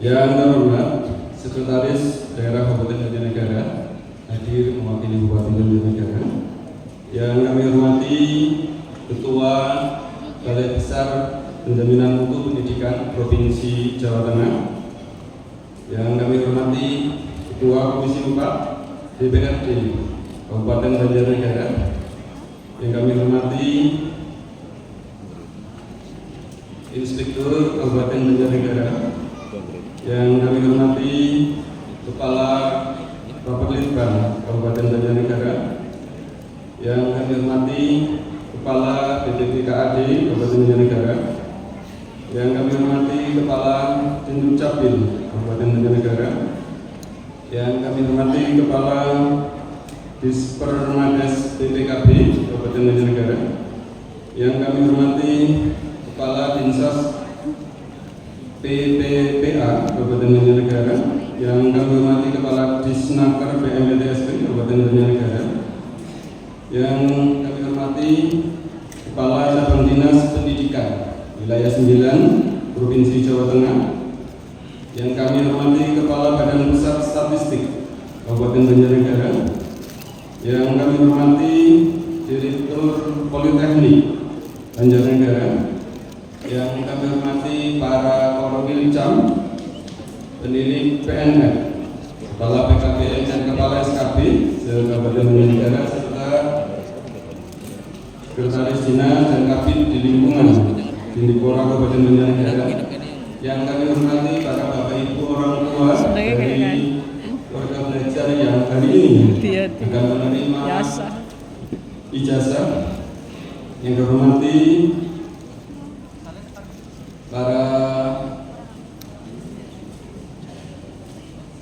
Yang terhormat Sekretaris Daerah Kabupaten Banjarnegara hadir mewakili Bupati Banjarnegara. Yang kami hormati Ketua Balai Besar Penjaminan Mutu Pendidikan Provinsi Jawa Tengah. Yang kami hormati Ketua Komisi 4 DPRD Kabupaten Banjarnegara. Yang kami hormati Inspektur Kabupaten Banjarnegara. Yang kami hormati Kepala Bapelitbang Kabupaten Banjarnegara. Yang kami hormati Kepala BPPKAD Kabupaten Banjarnegara. Yang kami hormati Kepala Dinjukcapil Kabupaten Banjarnegara. Yang kami hormati Kepala Dispermades BPKB Kabupaten Banjarnegara. Yang kami hormati Kepala Dinsas PPPA Kabupaten Banjarnegara. Yang kami hormati Kepala Disnaker BMPTSP Kabupaten Banjarnegara. Yang kami hormati Kepala Cabang Dinas Pendidikan Wilayah 9 Provinsi Jawa Tengah. Yang kami hormati Kepala Badan Pusat Statistik Kabupaten Banjarnegara. Yang kami hormati Direktur Politeknik Banjarnegara. Yang kami hormati para Koronil Cam, penilik PNF, Kepala PKBM dan Kepala SKB se-Kabupaten Banjarnegara, serta Sekretaris Dinas dan Kabid di lingkungan Dindikora Kabupaten Banjarnegara. Yang kami hormati para Bapak Ibu orang tua dari keluarga belajar yang hari ini akan menerima ijazah. Yang kami hormati para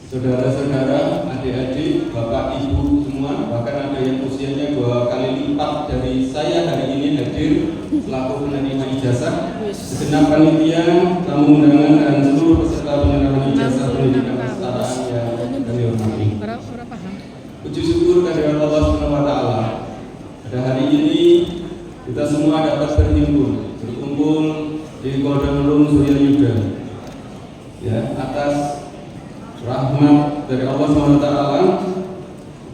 saudara-saudara, adik-adik, bapak, ibu semua, bahkan ada yang usianya 2 kali lipat dari saya hari ini hadir selaku penerima ijazah, segenap panitia, tamu undangan dan seluruh peserta penyerahan ijazah pendidikan kesetaraan yang kami hormati. Puji syukur kehadirat Allah Subhanahu wa Ta'ala. Pada hari ini kita semua dapat berkumpul di Kodamulung Surya Yuda, ya, atas rahmat dari Allah SWT.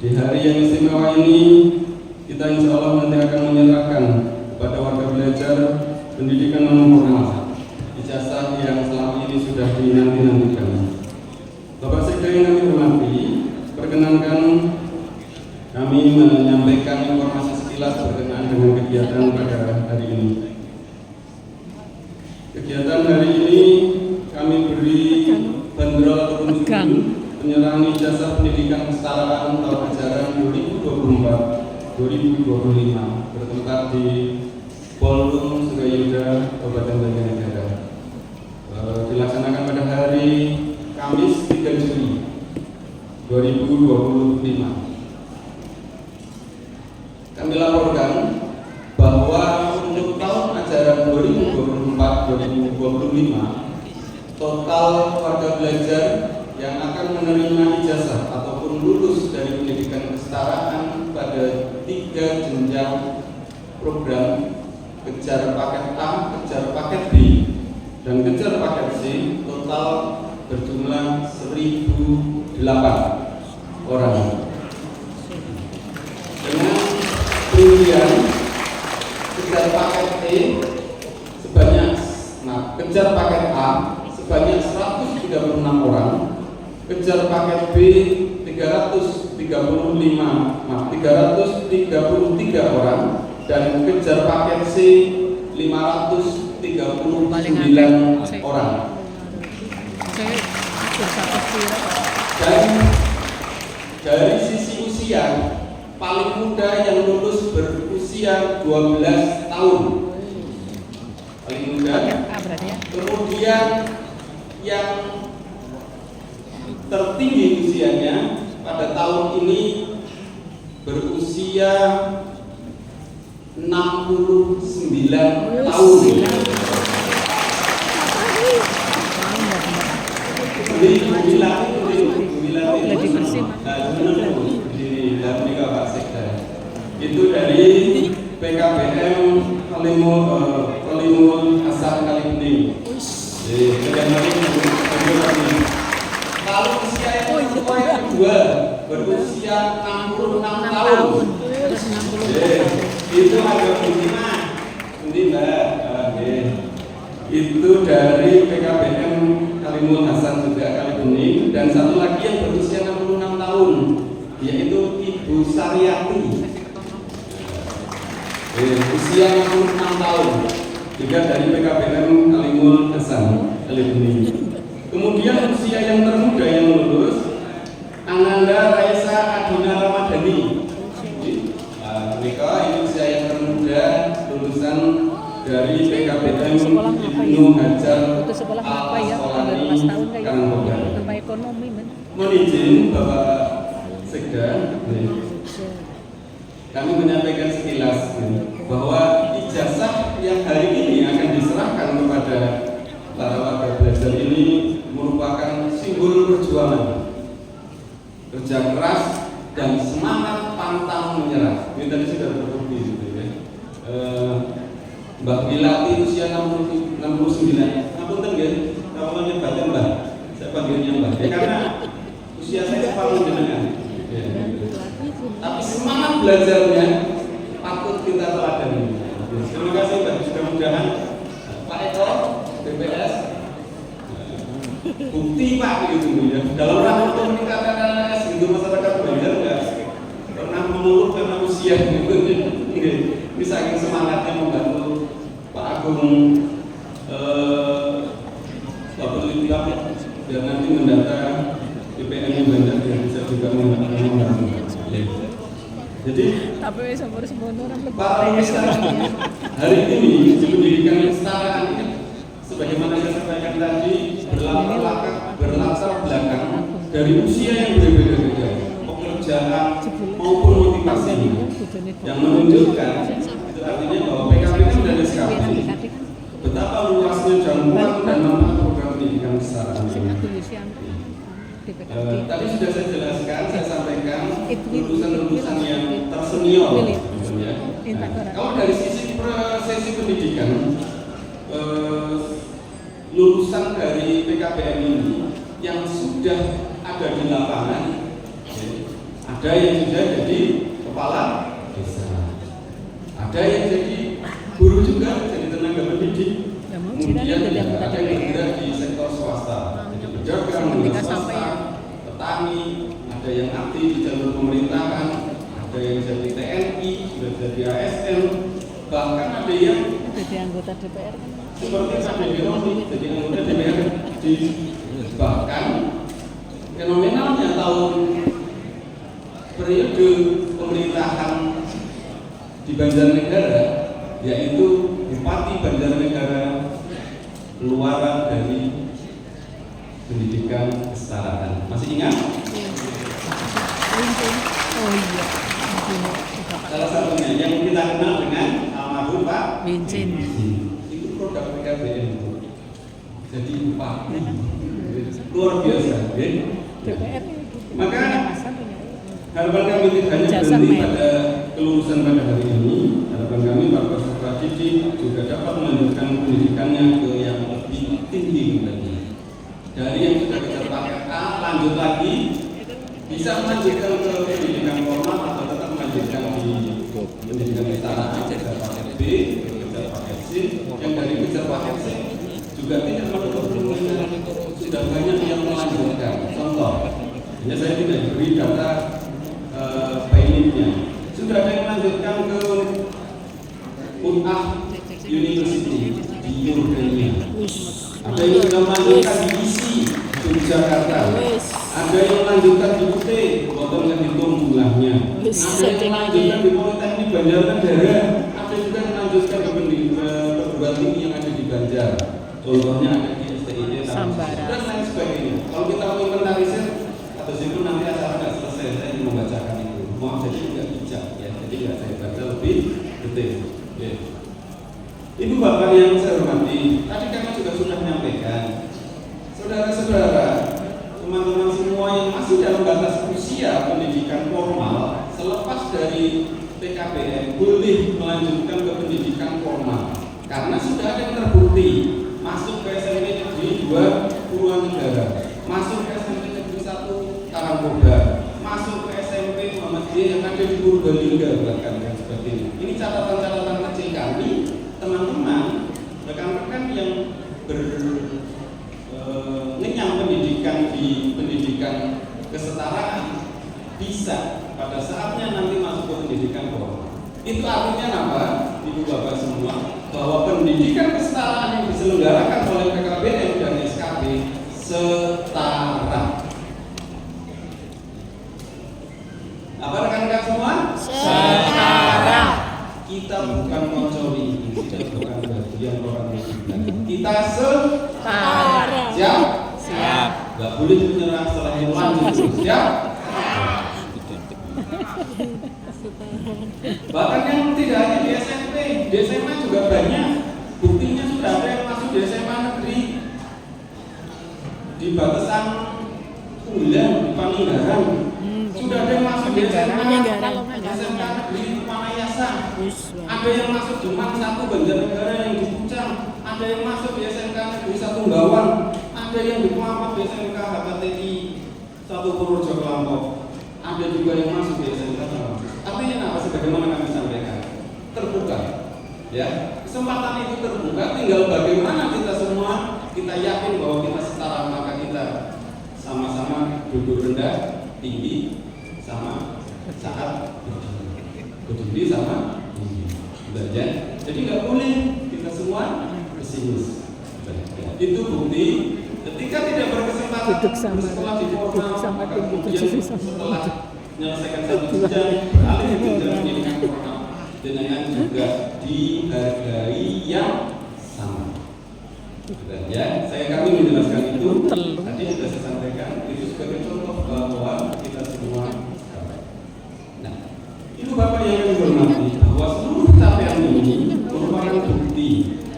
Di hari yang istimewa ini kita insya Allah nanti akan menyerahkan kepada warga belajar pendidikan non formal ijazah yang selama ini sudah dinanti-nantikan. Bapak Sekda yang kami hormati, perkenankan kami menyampaikan informasi sekilas berkenaan dengan kegiatan pada hari ini. Kegiatan hari ini kami beri bandrol ataupun judul penyerahan ijazah pendidikan kesetaraan tahun ajaran 2024-2025 bertempat di Polrum Surya Yuda Kabupaten Banjarnegara. Dilaksanakan pada hari Kamis 3 Juli 2025. Kami laporkan bahwa untuk tahun ajaran 2024-2025 total warga belajar yang akan menerima ijazah ataupun lulus dari pendidikan kesetaraan pada 3 jenjang program kejar paket A, kejar paket B, dan kejar paket C total berjumlah 1.008 orang. Dengan kemudian kejar paket E sebanyak, kejar paket A sebanyak 136 orang, kejar paket B 333 orang, dan kejar paket C 539 orang. Dan dari sisi usia, paling muda yang lulus berusia 12 tahun, paling muda. Kemudian yang tertinggi usianya pada tahun ini berusia 69 tahun. Itu dari PKBM Kalimul Hasan Kalimding. Lalu usia yang kedua berusia 66 tahun. Itu ada Bima. Ini Mbak. Itu dari PKBM Kalimul Hasan juga Kalibening, dan satu lagi yang berusia 66 tahun yaitu Ibu Saryati. Usia 66 tahun juga dari PKBM Kalimul Hasan Kalibening. Kemudian usia yang termuda yang lulus Ananda Raisa Adina Ramadhani. Mereka ini usia yang termuda lulusan dari PKBM Ibnu Hajar Al-Asqalani Karangkobar. Mohon izin Bapak Sekda, kami menyampaikan sekilas bahwa ijazah yang hari ini akan diserahkan kepada para warga belajar ini merupakan simbol perjuangan, kerja keras dan semangat pantang menyerah. Ini tadi sudah terbukti gitu ya. Mbak Wilati usia 69. Ngapunten nggih, kalau nyebutnya Mbak, saya panggilnya Mbak. Ya, karena usia saya separuh jenengan. Ya. Tapi semangat belajarnya patut kita teladani. Terima kasih Mbak. Mudah-mudahan Pak Eko BPS bukti Pak gitu ya. Dalam rangka meningkatkan LS gitu masyarakat belajar nggak pernah mengeluh karena usia gitu. Ini saking semangatnya membantu Pak Agung Bapak Litbang dan nanti mendata BPM yang banyak yang bisa juga membantu. Jadi para pemirsa hari ini di pendidikan kesetaraan ini sebagaimana saya sampaikan tadi berlatar belakang dari usia yang berbeda-beda, pekerjaan maupun motivasi yang menunjukkan itu artinya bahwa PKB itu sudah disikapi betapa luasnya jangkauan dan manfaat program pendidikan kesetaraan ini. Tadi sudah saya jelaskan, saya sampaikan lulusan-lulusan yang tersenior. Ya. Kalau dari sisi prosesi pendidikan, lulusan dari PKBM ini yang sudah ada di lapangan, ada yang sudah jadi kepala desa, ada yang jadi guru juga, jadi tenaga pendidik, kemudian ada yang bergerak di sektor swasta, jadi pedagang, swasta, petani, ada yang aktif di jalur pemerintahan, ada yang jadi TNI, sudah jadi ASN, bahkan ada yang jadi anggota DPR kan? Seperti sampai di jadi anggota DPR di bahkan fenomenalnya tahun periode pemerintahan di Banjarnegara, yaitu Bupati Banjarnegara keluaran dari pendidikan kesetaraan. Masih ingat? Oh iya. Salah satunya yang kita kenal dengan almarhum Pak Vincent. Itu produk PKBM itu. Jadi bupati luar biasa, ya. Maka harapan kami tidak hanya berhenti pada kelulusan pada hari ini. Harapan kami para peserta didik juga dapat melanjutkan pendidikannya ke yang lebih tinggi lagi. Dari yang sudah kejar paket A, lanjut lagi, bisa melanjutkan ke pendidikan formal atau tetap melanjutkan di pendidikan kesetaraan, kejar paket B, kejar paket C. Yang dari kejar paket C juga tidak menutup kemungkinan sudah banyak yang melanjutkan. Contoh, hanya saya tidak beri data paymentnya. Sudah ada yang melanjutkan ke Un'ah University di Yordania. Ada yang sudah melanjutkan di ISI Yogyakarta. Ada yang melanjutkan di UT, potong yang hitung jumlahnya. Ada yang melanjutkan di Politeknik Banjarnegara. Ada juga yang melanjutkan ke perguruan tinggi yang ada di Banjar. Contohnya ada di STID dan lain sebagainya. Kalau kita mau inventarisir, atau itu nanti acara nggak selesai, saya ingin membacakan itu. Mohon jadi nggak bijak ya, jadi nggak saya baca lebih detail. Ya. Ibu bapak yang saya hormati, tadi kami juga sudah menyampaikan, saudara-saudara, teman-teman semua yang masih dalam batas usia pendidikan formal, selepas dari PKBM boleh melanjutkan ke pendidikan formal, karena sudah ada yang terbukti masuk ke SMP Negeri 2 Purwanegara, masuk ke SMP Negeri narkoba, masuk ke SMP Muhammadiyah yang ada di Purbalingga bahkan dan sebagainya. Ini catatan-catatan kecil kami, teman-teman, rekan-rekan yang ngenyam pendidikan di pendidikan kesetaraan bisa pada saatnya nanti masuk ke pendidikan formal. Itu artinya apa, Ibu Bapak semua? Bahwa pendidikan kesetaraan yang diselenggarakan oleh PKBM dan SKB setara. Apa rekan-rekan semua? Setara. Kita bukan mencuri, kita bukan bagian orang yang kita setara. Siap? Siap. Gak boleh menyerah setelah itu lanjut. Siap? Bahkan yang tidak hanya di SMP, di SMA juga banyak. Buktinya sudah ada yang masuk di SMA negeri di batasan Ulan, di Paninggaran. Sudah ada yang masuk di SMA negeri di Panayasan. Ada yang masuk di MAN 1 Banjarnegara yang di Pucang. Ada yang masuk di SMK negeri 1 Bawang. Ada yang di Muhammad di SMK HKTI 1 Purworejo Kelampok. Ada juga yang masuk di SMK. Artinya apa? Sebagaimana kami sampaikan, terbuka. Ya, kesempatan itu terbuka. Tinggal bagaimana kita semua kita yakin bahwa kita setara, maka kita sama-sama duduk rendah, tinggi, sama saat berdiri sama tinggi. Belajar. Jadi nggak boleh kita semua pesimis. Itu bukti ketika tidak berkesempatan bersekolah di formal, maka kemudian setelah menyelesaikan satu jenjang beralih ke jenjang pendidikan formal dengan juga dihargai yang sama. Ya, kami menjelaskan itu tadi sudah saya sampaikan itu sebagai contoh bahwa kita semua dapat. Nah, itu Bapak yang dihormati bahwa seluruh capaian ini merupakan bukti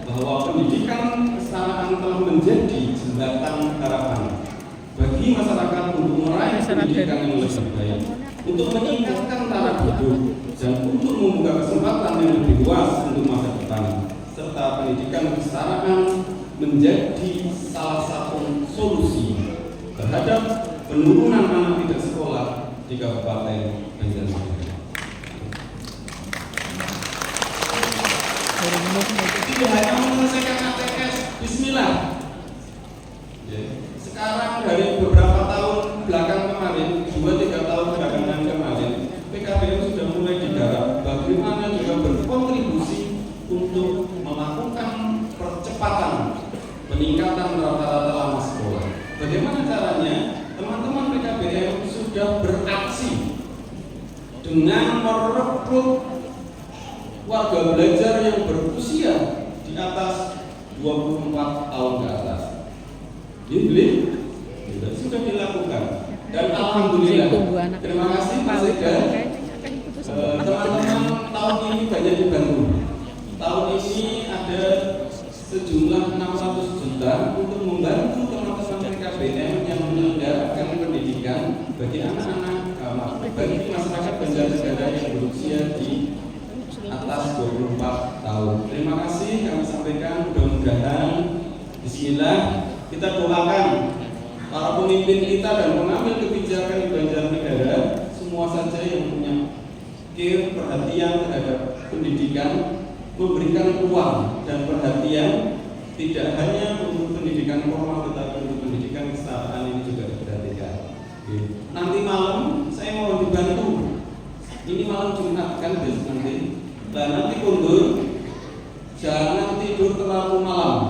bahwa pendidikan kesetaraan telah menjadi jembatan harapan bagi masyarakat untuk meraih pendidikan yang lebih baik, untuk meningkatkan taraf hidup dan untuk membuka kesempatan yang lebih luas untuk masa depan, serta pendidikan kesetaraan menjadi salah satu solusi terhadap penurunan anak tidak sekolah di Kabupaten Banjarnegara. Tidak hanya menyelesaikan ATS, bismillah. Sekarang dari beberapa tahun belakang kemarin, 2-3 tahun belakangan kemarin, PKBM sudah mulai digarap bagaimana juga berkontribusi untuk melakukan percepatan peningkatan rata-rata lama sekolah. Bagaimana caranya? Teman-teman PKBM sudah beraksi dengan merekrut warga belajar yang berusia di atas 24 tahun ke atas. Ini sudah dilakukan dan alhamdulillah. Terima kasih Mas Ega. Teman-teman tahun ini banyak dibantu. Tahun ini ada sejumlah 600 juta untuk membantu teman-teman PKBM yang menyelenggarakan pendidikan bagi anak-anak, bagi masyarakat Banjarnegara yang berusia di atas 24 tahun. Terima kasih kami sampaikan, mudah-mudahan bismillah kita doakan para pemimpin kita dan pengambil kebijakan di Banjarnegara semua saja yang punya care perhatian terhadap pendidikan, memberikan ruang dan perhatian tidak hanya untuk pendidikan formal tetapi untuk pendidikan kesetaraan ini juga diperhatikan. Nanti malam saya mau dibantu. Ini malam Jumat kan besok nanti. Dan nanti kundur, jangan tidur terlalu malam.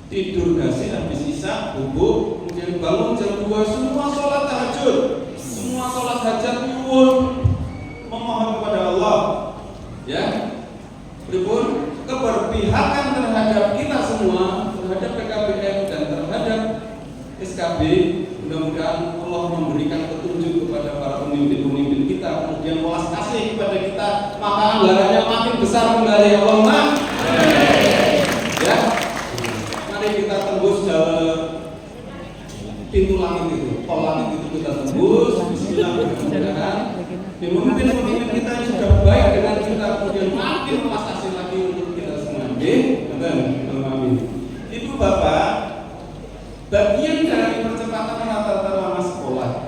Tidur gasih habis isya, bubuk, kemudian bangun jam 2, semua sholat tahajud, semua sholat hajat nyuwun, memohon kepada Allah. Ya, beripun keberpihakan terhadap kita semua, terhadap PKBM dan terhadap SKB. Mudah-mudahan Allah memberikan petunjuk kepada para pemimpin-pemimpin kita, kemudian welas kasih kepada kita, maka anggarannya makin besar kembali. Allahumma ya, mari kita tembus jalan pintu langit itu, tol langit itu kita tembus. Bismillah, mudah-mudahan pemimpin-pemimpin kita yang sudah baik dengan kita kemudian makin welas kasih lagi untuk kita semua. Amin. Itu Bapak, bagian dari percepatan rata-rata lama sekolah,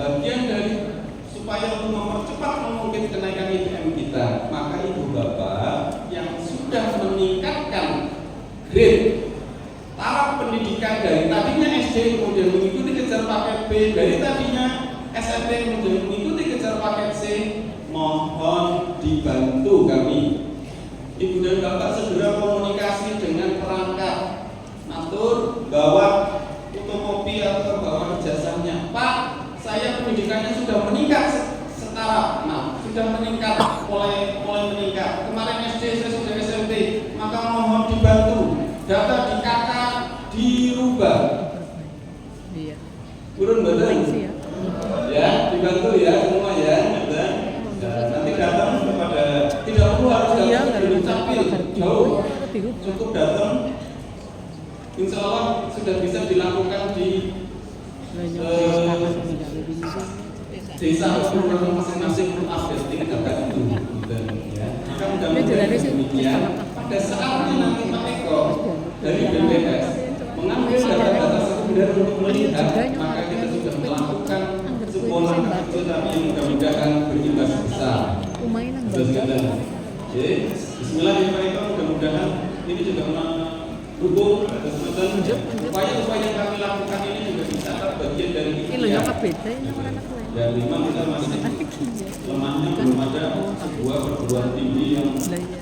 berubah. Iya. Turun betul. Sih ya. Ya, dibantu ya semua ya. Dan nanti datang kepada tidak perlu harus datang ke Dukcapil jauh, cukup datang. Insya Allah sudah bisa dilakukan di desa kelurahan masing-masing untuk update ini data itu. Ya. Maka mudah-mudahan demikian. Pada saatnya nanti Pak Eko dari BPS mengambil data-data sekunder untuk melihat, maka kita sudah melakukan sebuah langkah kecil tapi yang mudah-mudahan berimbas besar. Jadi, Bismillah ya Pak Eko, mudah-mudahan ini juga mendukung upaya-upaya yang kami lakukan ini juga bisa bagian dari ikhtiar. Dan memang kita masih lemahnya belum ada sebuah perguruan tinggi yang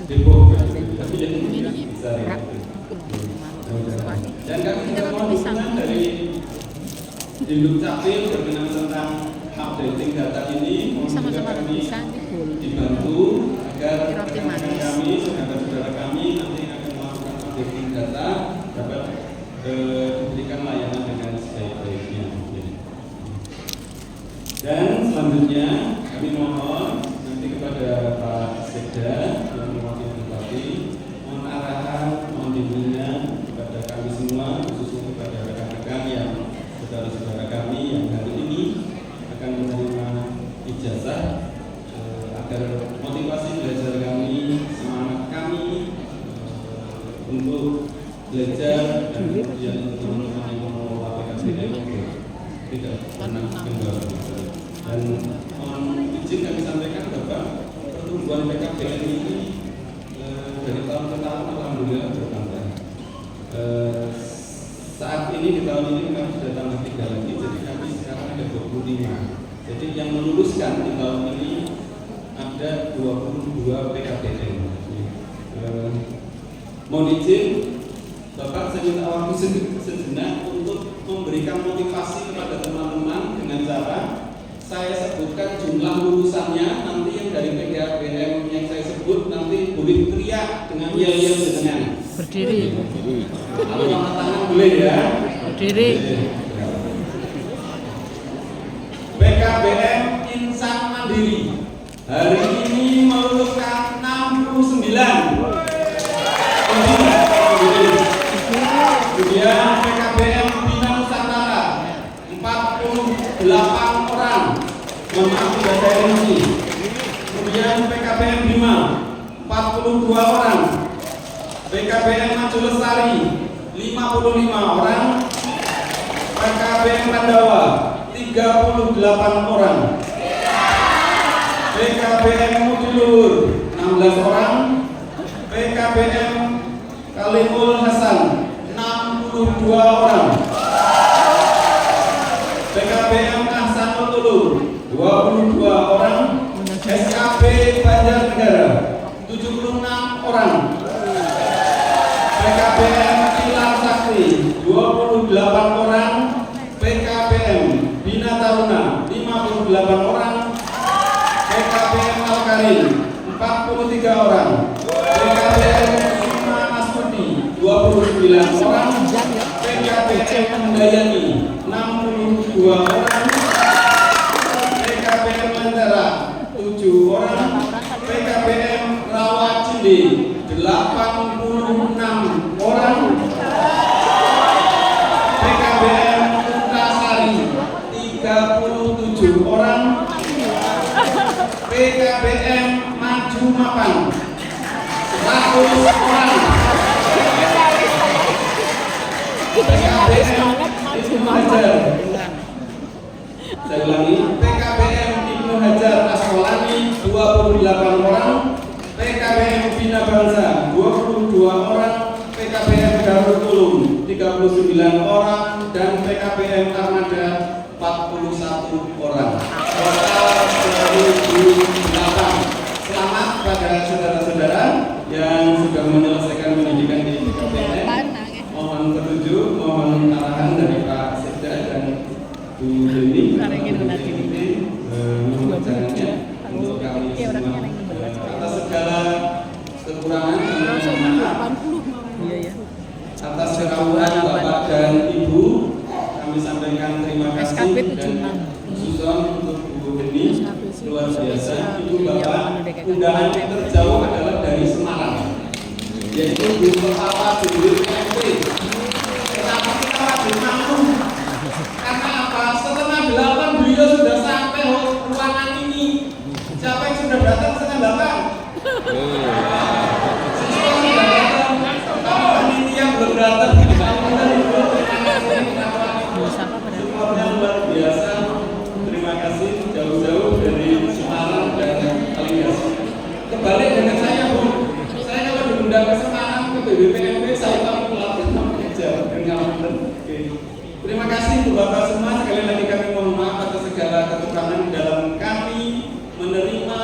depok, tapi yang besar ya. Dan kami juga mohon dukungan dari Dukcapil berkenaan tentang updating data ini, mohon juga kami dibantu agar rekan-rekan kami, saudara-saudara kami nanti akan melakukan updating data dapat diberikan layanan dengan sebaik-baiknya. Dan selanjutnya kami mohon nanti kepada Pak Sekda yang mewakili Bupati, mohon arahan, mohon bimbingan kepada kami semua, khususnya kepada rekan-rekan yang saudara-saudara kami yang hari ini akan menerima ijazah agar motivasi belajar kami, semangat kami untuk belajar dan kemudian teman-teman yang mengelola PKBM tidak pernah kendor. Dan mohon izin kami sampaikan Bapak, pertumbuhan PKBM ini dari tahun ke tahun alhamdulillah bertambah. Saat ini di tahun ini kami sudah tambah 3 lagi, jadi kami sekarang ada 25. Jadi yang meluluskan di tahun ini ada 22 PKBM. Mohon izin Bapak, saya minta waktu sejenak untuk memberikan motivasi kepada teman-teman dengan cara saya sebutkan jumlah lulusannya. Nanti yang dari PKBM yang saya sebut nanti boleh teriak dengan yel-yel dengan berdiri. Kalau angkat tangan boleh ya. Berdiri. PKBM Insan Mandiri hari ini meluluskan 69. Kemudian PKBM Bina Nusantara 48 orang. Mohon maaf tidak saya rinci. Kemudian PKBM Bima 42 orang. PKBM Maju Lestari 55 orang. PKBM Pandawa 38 orang. PKBM Mudiluhur 16 orang. PKBM Kalimul Hasan 62 orang. PKBM Ahsanul Ulum 22 orang. SKB Banjarnegara 76 orang. PKBM Pilar Sakti 28 orang. PKBM Bina Taruna 58 orang. PKBM Al-Karim 43 orang. PKBM Sima Asmudi 29 orang. PKBM Mendayani 62 orang. PKBM Lentera 7 orang. PKBM Rawacili 86 orang. PKBM Kutasari 37 orang. PKBM Maju Mapan 100 orang. PKBM Ibnu Hajar, saya ulangi, PKBM Ibnu Hajar Asqalani 28 orang. PKBM Bina Bangsa 22 orang. PKBM Darul Ulum 39 orang. Dan PKBM Armada 41 orang. Total 2008. Selamat pada saudara-saudara yang sudah menyelesaikan pendidikan di PKBM. Mohon petunjuk, mohon arahan dari Pak Sekda dan Bu Deni mohon caranya untuk kami semua atas segala kekurangan, atas kerawanan Bapak dan Ibu Sampai dan 76. khususan untuk Bu Beni luar biasa. Ibu Bapak undangan yang terjauh adalah dari Semarang, yaitu Bu Kepala BPMP. Kenapa kita wajib malu? Karena apa? Setengah 8 beliau sudah sampai ruangan ini. Siapa yang sudah datang setengah 8? Siswa sudah datang, tapi panitia belum datang. Semuanya luar biasa. Terima kasih jauh-jauh dari Semarang dan Kalimas. Kebalik dengan saya, Bu. Saya kalau diundang ke Semarang ke BPMP, saya tahu pulang dengan Oke. Terima kasih Bu Bapak semua. Sekali lagi kami mohon maaf atas segala kekurangan dalam kami menerima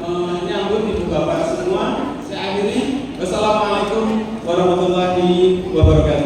menyambut Ibu Bapak semua. Saya akhiri. Wassalamualaikum warahmatullahi wabarakatuh.